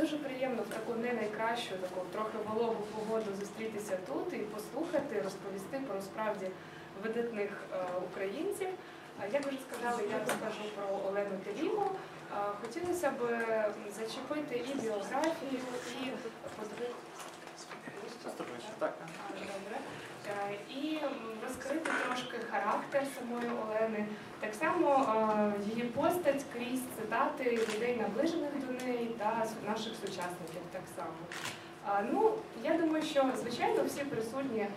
дуже приємно в таку не найкращу, таку трохи вологу погоду зустрітися тут і послухати, розповісти про справді видатних українців. Як вже сказали, я розкажу про Олену Телігу. Хотілося б зачепити і біографію, і і розкрити трошки характер самої Олени. Так само її постать крізь цитати людей, наближених до неї, та наших сучасників так само. Ну, я думаю, що, звичайно, всі присутні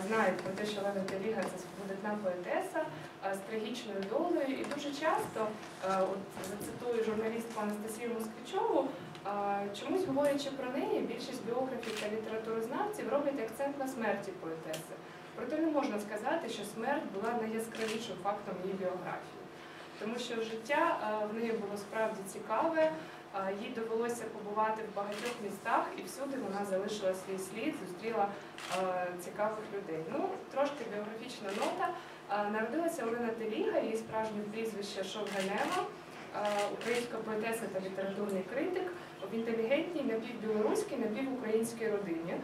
знають про те, що Олена Теліга – це видатна поетеса з трагічною долею. І дуже часто, от зацитую журналістку Анастасію Москвичову, чомусь говорячи про неї, більшість біографів та літературознавців роблять акцент на смерті поетеси. Проте не можна сказати, що смерть була найяскравішим фактом її біографії. Тому що життя в неї було справді цікаве, їй довелося побувати в багатьох містах, і всюди вона залишила свій слід, зустріла цікавих людей. Ну, трошки біографічна нота. Народилася Олена Теліга, її справжнє прізвище Шовганева, українська поетеса та літературний критик, в інтелігентній, напівбілоруській, напівукраїнській родині.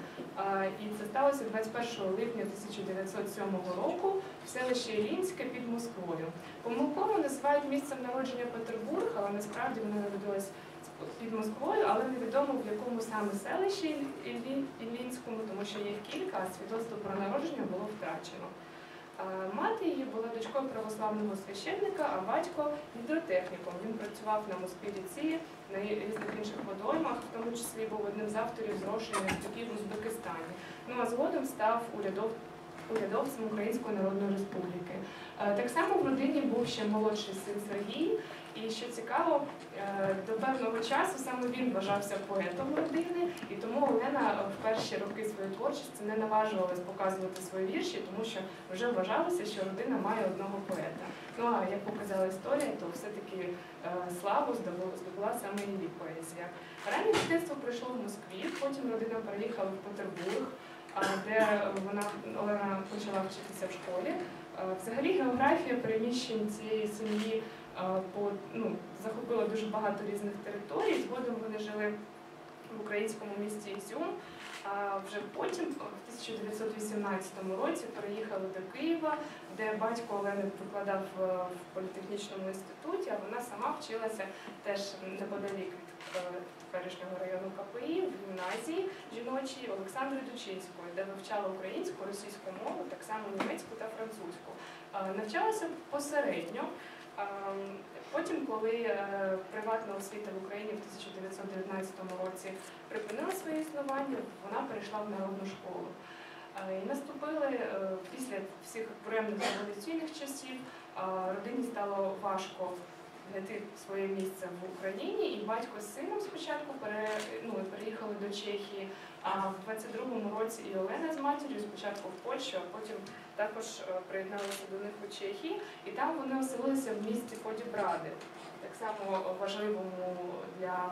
І це сталося 21 липня 1907 року в селищі Іллінське під Москвою. Помилково називають місцем народження Петербург, але насправді вона народилась під Москвою, але невідомо в якому саме селищі Іллінському, тому що їх кілька, а свідоцтво про народження було втрачено. Мати її була дочкою православного священника, а батько – гідротехніком. Він працював на Москві-Ліції, на різних інших водоймах, в тому числі був одним з авторів зрошення степів в Узбекистані. Ну а згодом став урядовцем Української Народної Республіки. Так само в родині був ще молодший син Сергій, і що цікаво, до певного часу саме він вважався поетом родини, і тому Олена в перші роки своєї творчості не наважувалась показувати свої вірші, тому що вже вважалося, що родина має одного поета. Ну а як показала історія, то все-таки славу здобула саме її поезія. Раннє дитинство пройшло в Москві, потім родина переїхала в Петербург, де Олена почала вчитися в школі. Взагалі географія переміщень цієї сім'ї захопила дуже багато різних територій. Згодом вони жили в українському місті Ізюм, а вже потім, в 1918 році, переїхали до Києва, де батько Олени викладав в політехнічному інституті, а вона сама вчилася теж неподалік від теперішнього району КПІ, в гімназії жіночій Олександри Дучинської, де вивчала українську, російську мову, так само німецьку та французьку. Навчалася посередньо. Потім, коли приватна освіта в Україні в 1919 році припинила своє існування, вона перейшла в народну школу. І наступили, після всіх буремних революційних часів, родині стало важко знайти своє місце в Україні, і батько з сином спочатку переїхали до Чехії, а в 22-му році і Олена з матір'ю спочатку в Польщу, а потім також приєдналися до них у Чехії, і там вони оселилися в місті Подібради, так само важливому для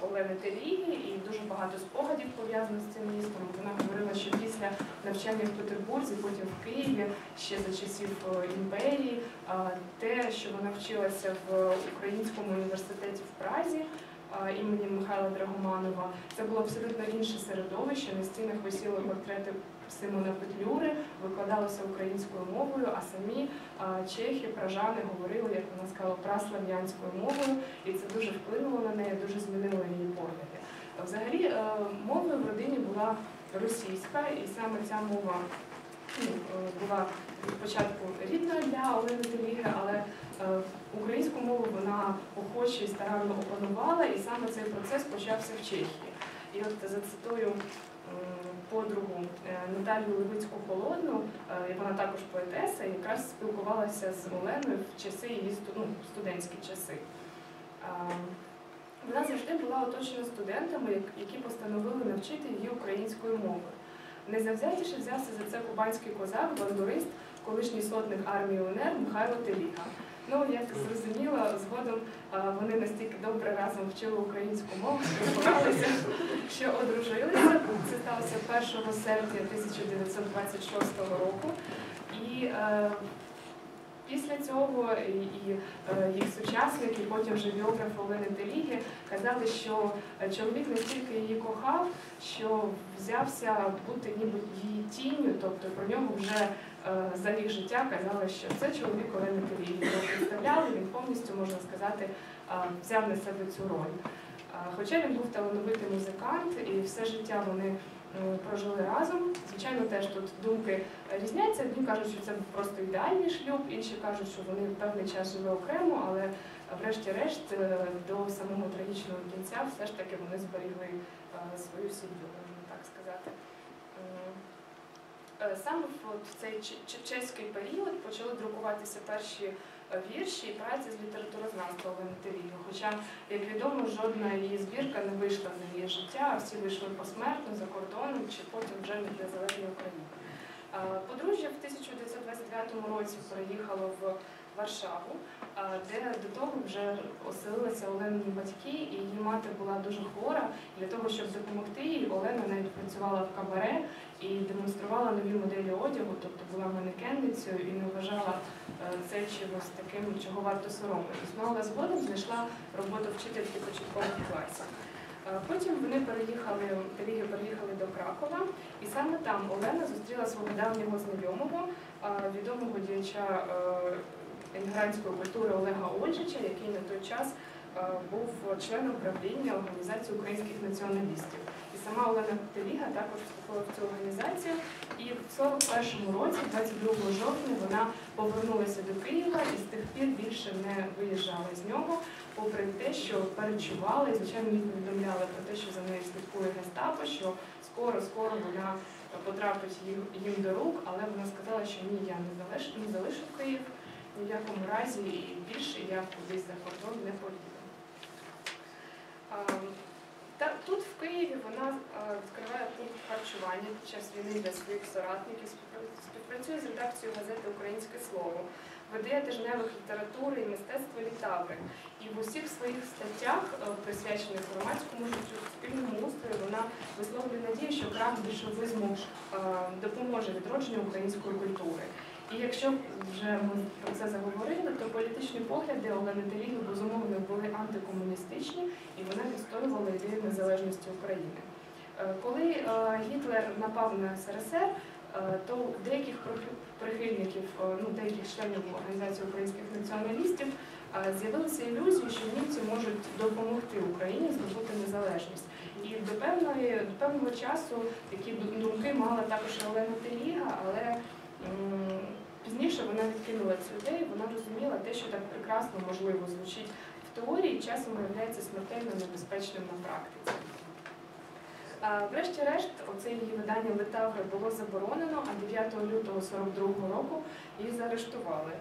Олени Теліги, і дуже багато спогадів пов'язано з цим містом. Вона говорила, що після навчання в Петербурзі, потім в Києві, ще за часів імперії, те, що вона вчилася в Українському університеті в Празі імені Михайла Драгоманова, це було абсолютно інше середовище, на стінах висіли портрети Симона Петлюри, викладалося українською мовою, а самі чехи, пражани говорили, як вона сказала, праслав'янською мовою, і це дуже вплинуло на неї, дуже змінило її погляди. Взагалі, мовою в родині була російська, і саме ця мова була спочатку рідною для Олени Теліги, але українську мову вона охоче і старанно опанувала, і саме цей процес почався в Чехії. І от зацитую подругу Наталію Левицьку-Холодну, вона також поетеса, і якраз спілкувалася з Оленою в часи її студентські часи. Вона завжди була оточена студентами, які постановили навчити її української мови. Найзавзятіше взявся за це кубанський козак, бандурист, колишній сотник армії УНР Михайло Теліга. Ну, як зрозуміло, згодом вони настільки добре разом вчили українську мову, спілкувалися, що одружилися. Це сталося 1 серпня 1926 року. І Після цього і їх сучасники, потім вже біографи Олени Теліги, казали, що чоловік настільки її кохав, що взявся бути ніби її тінню, тобто про нього вже за рік життя казали, що це чоловік Олени Теліги. Його представляли, він повністю, можна сказати, взяв на себе цю роль. Хоча він був талановитий музикант, і все життя вони прожили разом. Звичайно, теж тут думки різняться. Одні кажуть, що це був просто ідеальний шлюб, інші кажуть, що вони певний час жили окремо, але врешті-решт до самого трагічного кінця все ж таки вони зберігли свою сім'ю, можна так сказати. Саме в цей чеський період почали друкуватися перші вірші і праці з літературознавства Олени Теліги. Хоча, як відомо, жодна її збірка не вийшла за її життя, а всі вийшли посмертно, за кордоном чи потім вже в незалежній Україні. Подружжя в 1929 році переїхало в Варшаву, де до того вже оселилися Оленині батьки, і її мати була дуже хвора. Для того, щоб допомогти їй, Олена навіть працювала в кабаре і демонструвала нові моделі одягу, тобто була манекенницею і не вважала це чимось таким, чого варто соромитись. Але згодом знайшла роботу вчительки початкових класів. Потім вони Теліги переїхали до Кракова, і саме там Олена зустріла свого давнього знайомого, відомого діяча емігрантської культури Олега Ольжича, який на той час був членом правління Організації українських націоналістів. І сама Олена Теліга також вступила в цю організацію, і в 41-му році, 22 жовтня, вона повернулася до Києва і з тих пір більше не виїжджала з нього, попри те, що перечували, і, звичайно, їй повідомляли про те, що за нею слідкує гестапо, що скоро вона потрапить їм до рук, але вона сказала, що ні, я не залишу Київ, ні в якому разі, і більше я кудись за кордон не поїду. Тут в Києві вона відкриває пункт харчування під час війни для своїх соратників, співпрацює з редакцією газети «Українське слово», видає тижневих літератури і мистецтва «Літаври». І в усіх своїх статтях, присвячених громадському життю, суспільному устрою, вона висловлює надію, що крах більшовизму допоможе відродженню української культури. І якщо вже ми про це заговорили, то політичні погляди Олени Теліги, безумовно, були антикомуністичні, і вона відстоювала ідею незалежності України. Коли Гітлер напав на СРСР, то деяких прихильників, деяких членів Організації українських націоналістів з'явилися ілюзії, що німці можуть допомогти Україні здобути незалежність. І до певного часу такі думки мала також Олена Теліга, але пізніше вона відкинула цю ідею, вона розуміла те, що так прекрасно, можливо, звучить в теорії, часом виявляється смертельно небезпечним на практиці. Врешті-решт, оце її видання «Літаври» було заборонено, а 9 лютого 1942 року її заарештували.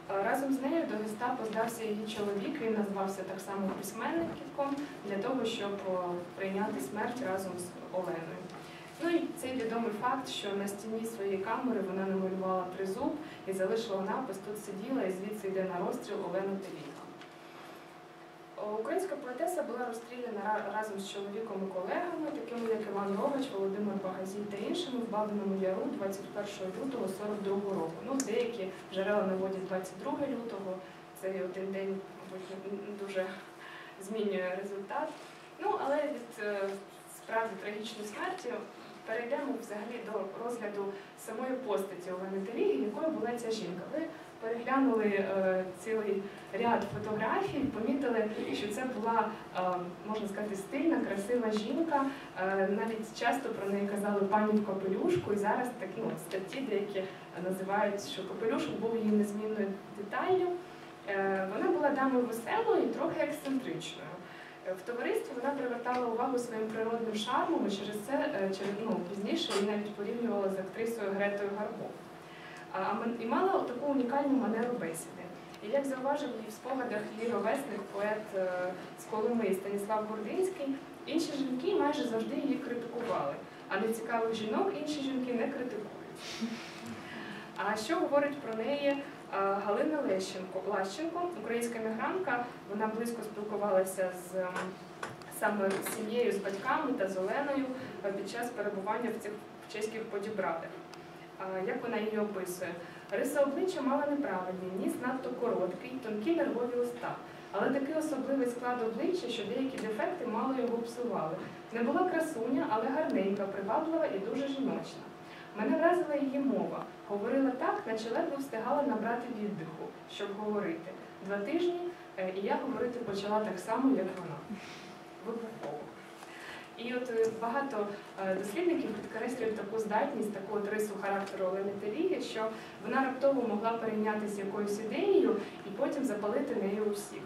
Разом з нею до гестапо здався її чоловік, він назвався так само письменником, для того, щоб прийняти смерть разом з Оленою. Ну і цей відомий факт, що на стіні своєї камери вона намалювала тризуб і залишила напис «Тут сиділа і звідси йде на розстріл Олена Теліга». Українська поетеса була розстріляна разом з чоловіком і колегами, такими як Іван Рогач, Володимир Багазій та іншими в Бабиному Яру 21 лютого 1942 року. Деякі джерела наводять 22 лютого, цей один день, мабуть, дуже змінює результат. Але від справді трагічної смерті перейдемо взагалі до розгляду самої постаті Олени Теліги, якою була ця жінка. Ви переглянули цілий ряд фотографій, помітили, що це була, можна сказати, стильна, красива жінка. Навіть часто про неї казали «пані в капелюшку», і зараз такі статті деякі називають, що капелюшок був її незмінною деталлю. Вона була дамою веселою і трохи ексцентричною. В товаристві вона привертала увагу своїм природним шармом, і через це пізніше її навіть порівнювала з актрисою Гретою Гарбо. І мала таку унікальну манеру бесіди. І як зауважив її в спогадах її ровесник, поет з Коломиї Станіслав Гординський, інші жінки майже завжди її критикували, а нецікавих жінок інші жінки не критикують. А що говорить про неї Галина Лащенко, українська емігрантка? Вона близько спілкувалася саме з сім'єю, з батьками та з Оленою під час перебування в цих чеських подібрадах. Як вона її описує? Риси обличчя мала неправильні, ніс надто короткий, тонкі нервові уста. Але такий особливий склад обличчя, що деякі дефекти мало його псували. Не була красуня, але гарненька, приваблива і дуже жіночна. Мене вразила її мова. Говорила так, наче ледве встигала набрати віддиху, щоб говорити. 2 тижні, і я говорити почала так само, як вона. Вибухово. І от багато дослідників підкреслюють таку здатність, таку от рису характеру Олени Теліги, що вона раптово могла перейнятися якоюсь ідеєю і потім запалити нею усіх.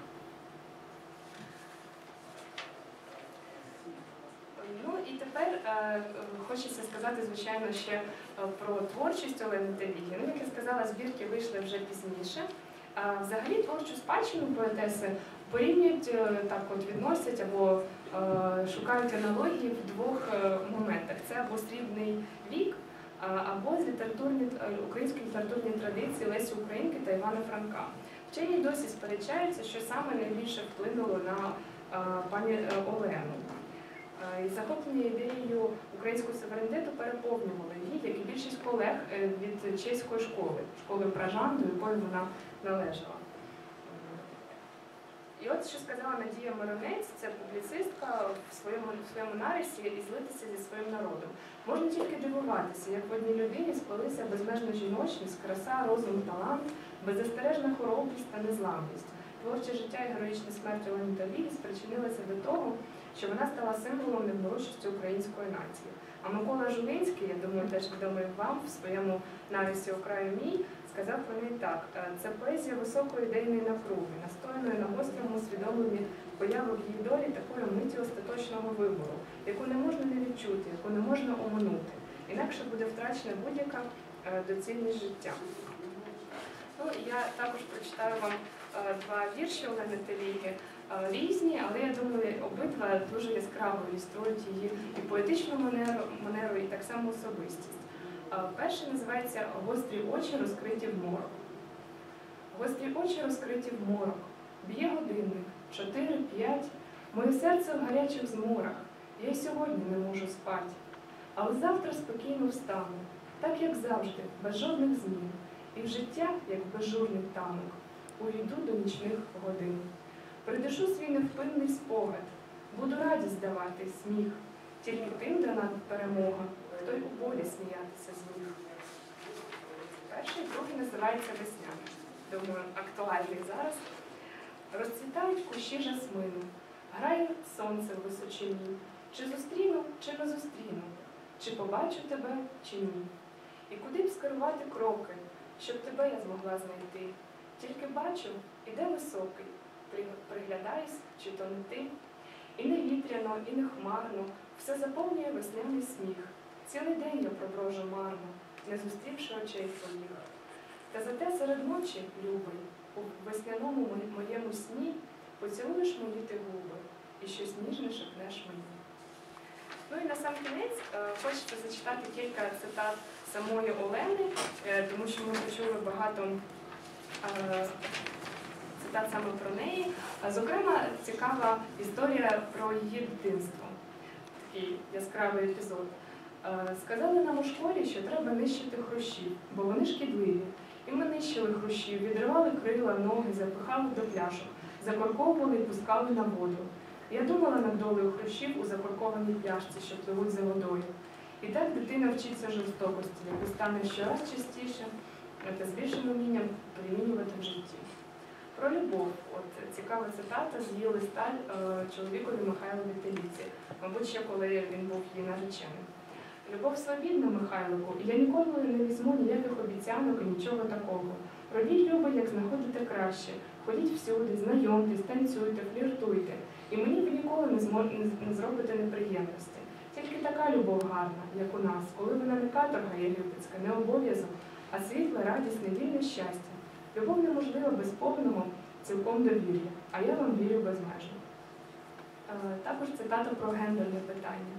Ну і тепер хочеться сказати, звичайно, ще про творчість Олени Теліги. Ну, як я сказала, збірки вийшли вже пізніше. Взагалі творчу спадщину поетеси порівнюють, так от відносять або шукають аналогії в 2 моментах. Це або срібний вік, або з української літературної традиції Лесі Українки та Івана Франка. Вчені досі сперечаються, що саме найбільше вплинуло на пані Олену. І захоплення ідеєю українського суверенітету переповнювало її, як і більшість колег від чеської школи Пражан, до якої вона належала. І от що сказала Надія Миронець, це публіцистка в своєму нарисі «І злитися зі своїм народом». Можна тільки дивуватися, як в одній людині сплелися безмежна жіночність, краса, розум, талант, беззастережна хоробрість та незламність. Творче життя і героїчна смерть Олени Теліги спричинилися до того, що вона стала символом невмирущості української нації. А Микола Жулинський, я думаю, теж відомий вам в своєму нарисі «О краю мій», сказав про неї так: це поезія високої ідейної напруги, настояної на гострому усвідомленні появи в її долі такої миті остаточного вибору, яку не можна не відчути, яку не можна оминути. Інакше буде втрачена будь-яка доцільність життя. Ну, я також прочитаю вам 2 вірші Олени Теліги, різні, але я думаю, обидва дуже яскраво ілюструють її і поетичну манеру, і так само особистість. Перший називається «Гострі очі розкриті в морок». Гострі очі розкриті в морок. Б'є годинник, 4-5, моє серце в гарячих зморах. Я й сьогодні не можу спати. Але завтра спокійно встану, так як завжди, без жодних змін. І в життя, як безжурний танок, увійду до нічних годин. Придишу свій невпинний спогад, буду радість давати, сміх. Тільки тим дана перемога, хто й у болі сміятися зміг. Перший, другий називається «Весняний». Думаю, актуальний зараз. Розцвітають кущі жасмину, грає сонце в височині. Чи зустріну, чи не зустріну, чи побачу тебе, чи ні. І куди б скерувати кроки, щоб тебе я змогла знайти. Тільки бачу, іде високий, приглядаюсь, чи то не ти. І не вітряно, і не хмарно, все заповнює весняний сміх. Цілий день я проброжу марно, не зустрівши очей твоїх. Та зате серед ночі, любий, у весняному моєму сні поцілуєш мої ти губи і щось ніжне шепнеш мені. Ну і на сам кінець хочеться зачитати кілька цитат самої Олени, тому що ми почули багато цитат саме про неї. Зокрема, цікава історія про її дитинство. Такий яскравий епізод. Сказали нам у школі, що треба нищити хрущів, бо вони шкідливі. І ми нищили хрущів, відривали крила, ноги, запихали до пляшок, закорковували і пускали на воду. Я думала над долею хрущів у закоркованій пляшці, що пливуть за водою. І так дитина вчиться жорстокості, яку стане щораз частіше та з більшим умінням примінювати в житті. Про любов. От цікава цитата з її листа чоловікові Михайлові Теліці, мабуть, ще коли він був її нареченим. Любов свобідна, Михайлику, і я ніколи не візьму ніяких обіцянок і нічого такого. Робіть, любить, як знаходите краще. Ходіть всюди, знайомтесь, танцюйте, фліртуйте. І мені ви ніколи не зробите неприємності. Тільки така любов гарна, як у нас, коли вона не каторга єгипетська, не обов'язок, а світле, радісне, вільне щастя. Любов неможлива без повного, цілком довір'я, а я вам вірю безмежно. Також цитата про гендерне питання.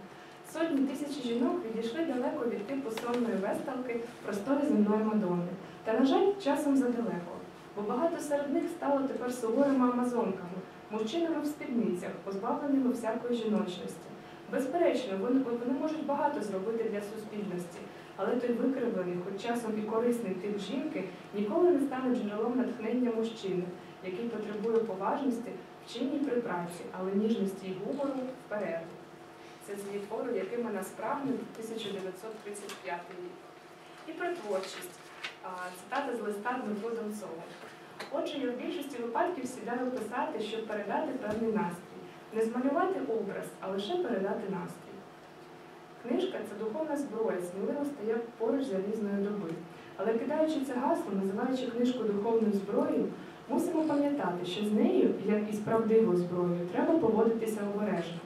Сотні тисяч жінок відійшли далеко від типу сонної весталки простори земної Мадонни. Та, на жаль, часом задалеко, бо багато серед них стало тепер суворими амазонками, мужчинами в спідницях, позбавленими всякої жіночності. Безперечно, вони можуть багато зробити для суспільності, Але той викривлений, хоч часом і корисний тип жінки, ніколи не стане джерелом натхнення мужчини, який потребує поважності в чинній при праці, але ніжності й гумору в перерві. Це з її твору, якими нас прагнуть 1935 рік. І про творчість. Цитата з листа Дмитру Донцову. Отже, я в більшості випадків сідаю писати, щоб передати певний настрій. Не змалювати образ, а лише передати настрій. Книжка – це духовна зброя, сміливо стає поруч залізної доби. Але кидаючи це гасло, називаючи книжку духовною зброєю, мусимо пам'ятати, що з нею, як і з правдивою зброєю, треба поводитися обережно.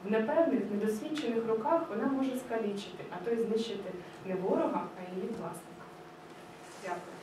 В непевних, недосвідчених руках вона може скалічити, а то й знищити не ворога, а її власника. Дякую.